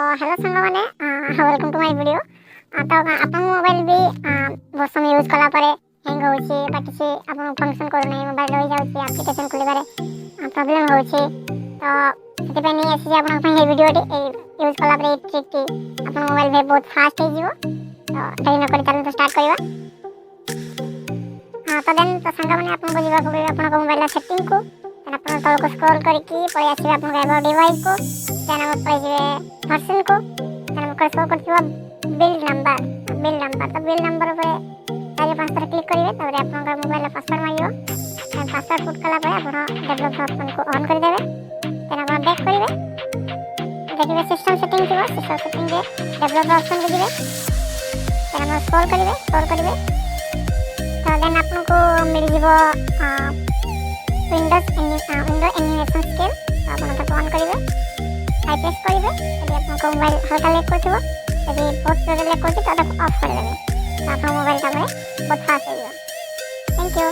Hello सांग मैंने welcome to my video. तो आपन मोबाइल भी बहुत समय यूज कला परे हैंग होची बा किसी आपन फंक्शन करू नै मोबाइल रहि जाउची एप्लीकेशन खोलिबारे प्रॉब्लम होची। तो सेते पे नै आसी आपन पे हे वीडियो यूज कला परे ट्रिक की आपन मोबाइल भी बहुत फास्ट हे जीवो। तो देरी न करी चलो तो स्टार्ट करबा। तो देन तो सांग मैंने आपन को जीवा पड़े आपन को मोबाइल सेटिंग को अपन तल को स्क्रॉल करके पळे आसी आपन को अबाउट डिवाइस को देन हम पळे जे वर्जन को देन हम शो करथिबा बिल नंबर तो बिल नंबर पे चारि पांच थर क्लिक करिवे तबरे आपन को मोबाइल पासवर्ड मारियो देन पासवर्ड पुट कला पळे आपन डेवलप ऑप्शन को ऑन कर देबे देन अपन बैक करिवे देखिबे सिस्टम सेटिंग थिबो सिस्टम सेटिंग रे डेवलप ऑप्शन को दिबे देन हम स्क्रॉल करिवे तो देन आपन को मिल जीवो विंडो एनिमेशन स्केल आपन को ऑन करिवे हाई प्रेस करिवे यदि आपन को मोबाइल हल्का लेग करथिबो यदि पोस्ट लेग करथि तो ऑफ कर देबे तो आपन मोबाइल का बहुत फास्ट हो जाए। Thank you.